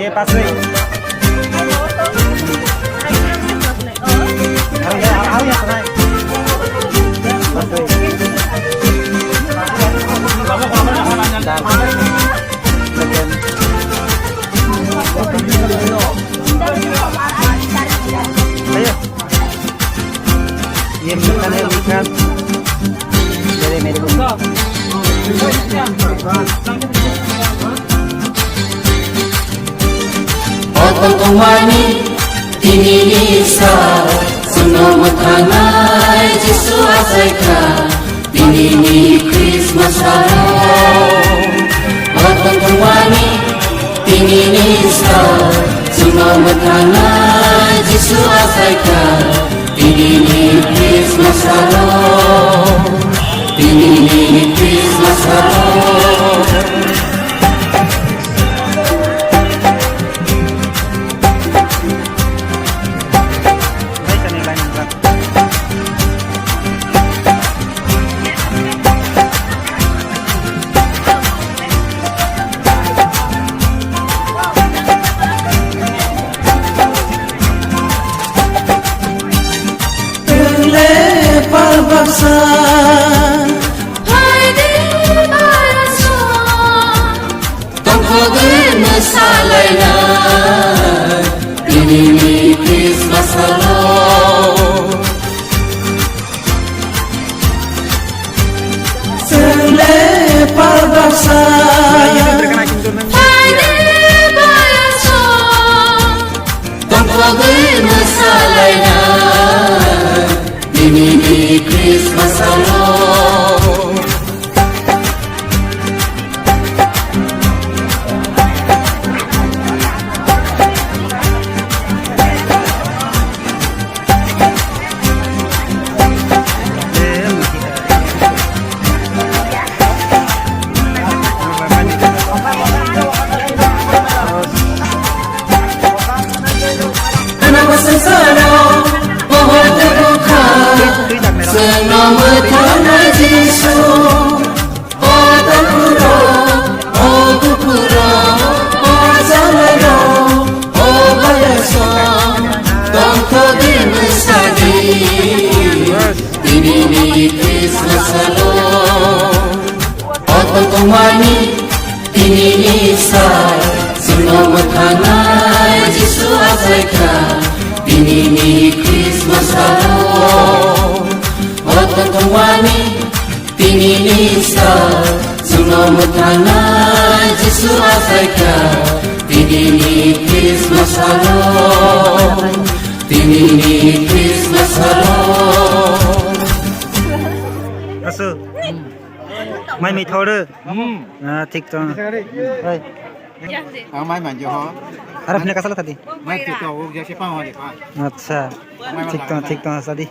Iya pasti. Áo ya này. Pasti. Ayo. Iya bukan ya bukan. Jadi media. Ototomani tinilisa sunomatanai Jisu asaika tinini Christmas halo. Ototomani tinilisa sunomatanai Jisu asaika tinini Christmas halo. Tinini Christmas halo. Ini Christmas halo. Selepar bangsa ini Christmas halo. Ototomani tinilisa sunomatanai Jisu asaika tinini Christmas halo. Ototomani tinilisa sunomatanai Jisu asaika tinini Christmas halo. Tinini Christmas halo. Asu. Mai mì thô đưa. Thích cho. Đây. Mai màn cho họ. Arab ne kasala tadi. Mai tu tahu dia siapa mau dia pak. अच्छा ठीक तो सदी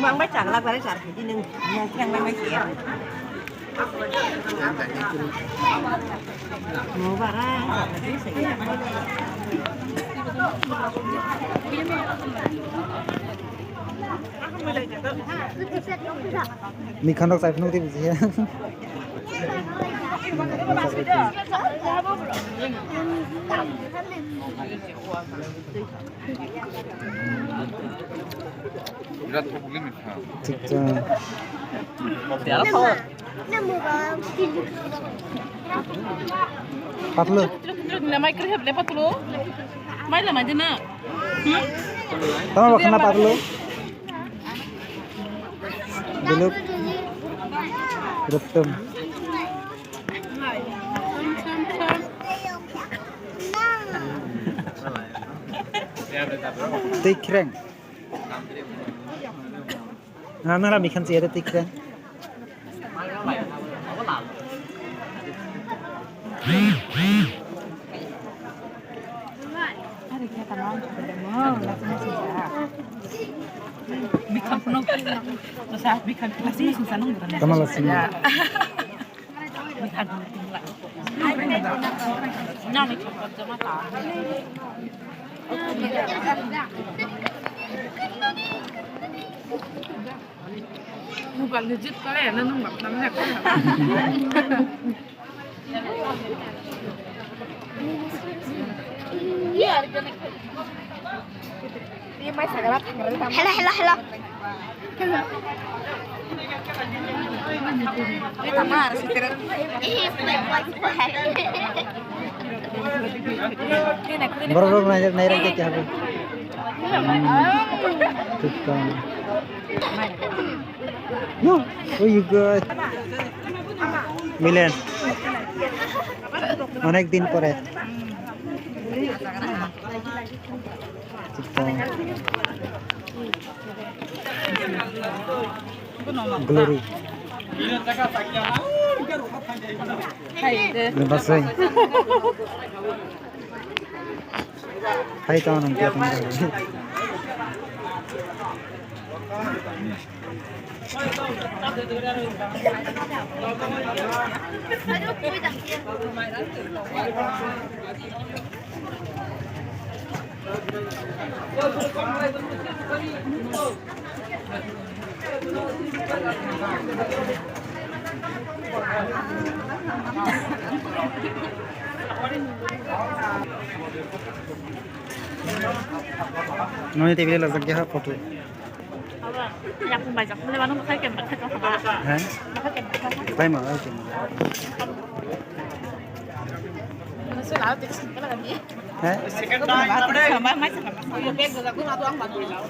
Mang bánh chẳng là bánh chẳng thì đi nâng nhang bánh kia. Mau barang, nanti saya. Mi khăn đọc giải phân tích gì hết. Thích cho. Patlu. Lemai kerja lepas tu, mai lemai je nak. Tama bakna patlu. Belum. Betul. Tikreng. Nah, lah bikin sih ada tikreng. Bukan penuh. Masa bikin masih susah nung bukan. Kamal sini. Bikin lah. Nyamik cepat cuma tak. Bukan legit kali ya, nung bak namanya. Hello, hello, hello. Kita marah sih terus. Baru naik ke siapa? Kita. No, oh you good. Milen. অনেক দিন পরে glory Basay. Hai kawan kita Noy TV lagak gaya foto. Yang pembaca, mulai mana pakai gambar kita apa? Hah? Pakai gambar. Pakai mau aja. Masih lalu tikus kita lagi. Hah? Sama macam apa? Oh ya bego aku nggak tuang bantu lalu.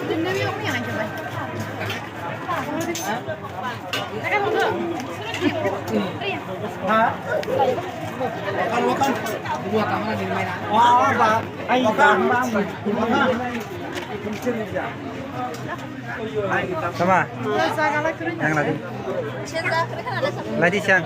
Ini yang yang coba. Hah? Bukan. Dua kamera di mana? Wah, Pak. Ayo, Bang. Sama. Yang lagi. Lagi siang.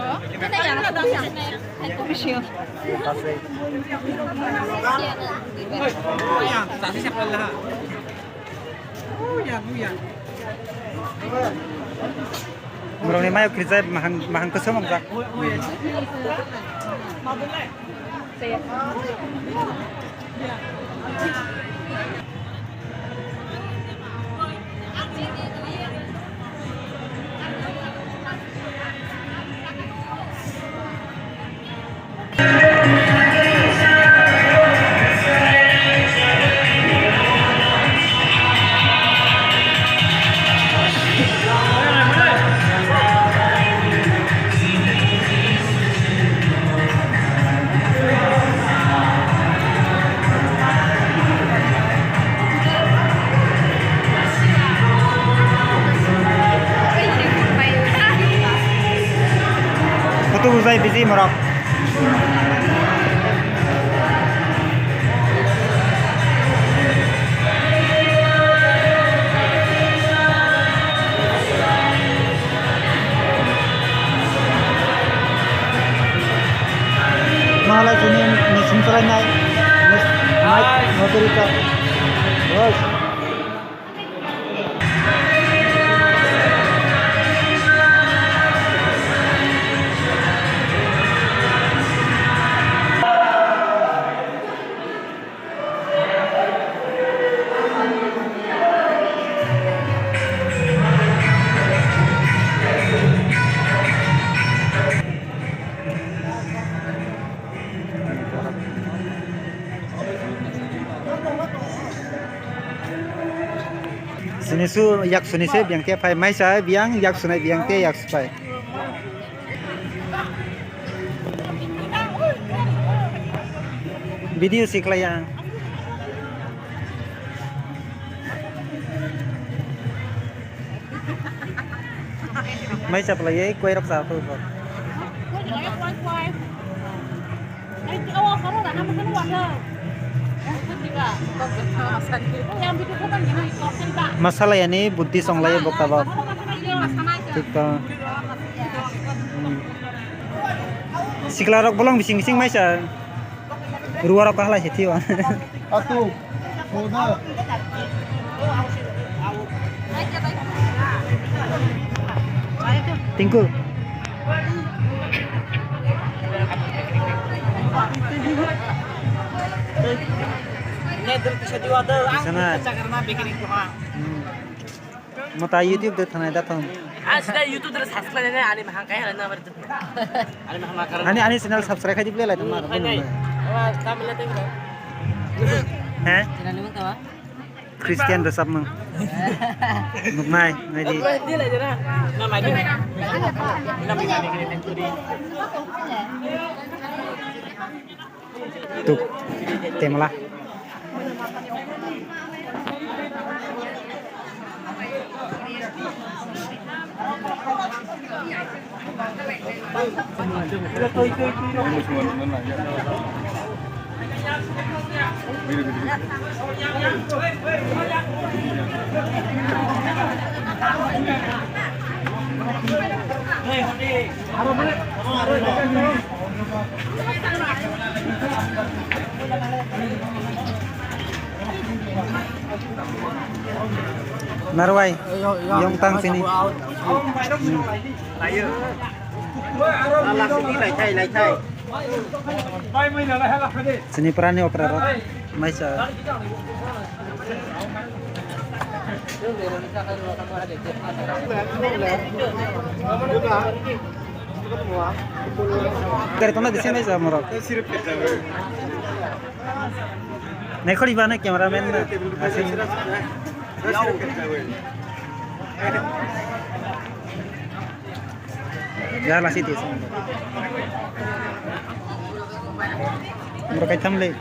Murang ni mayo kerja mahang kesem tak. Foto usai busy morok. Malah sini mesin selesai, motor itu, bos. Sini su yak suni se biang te pai mai sa biang yak sunai biang te yak spai. Video siklayang. Mai sa play koi rak sa tu. Masalah ini bukti songlaya boktabak. Kita. Siklarok bolong bising-bising mai sa. Ruarok kalah setiwan. Atu, Muda. Tingku. Sana. Mau tahu YouTube deh tanah datang. sudah YouTube terus subscribe ini ani mahang kaya lah nama itu. Ani mahang makaran. Ani channel subscribe aja boleh lah teman. Kami lihat itu. Hah? Channel ini tahu? Christian resap mang. Nai, nai di. Dia lah jana. Nama dia. Nama dia ini tenturi. Tuh, temlah. Narwai, yang tang sini. Sini perannya operator. Maisa. Dari tempat di sini Maisa morok. Nekor di mana kameramen? Ya lah situ. Mereka tamle.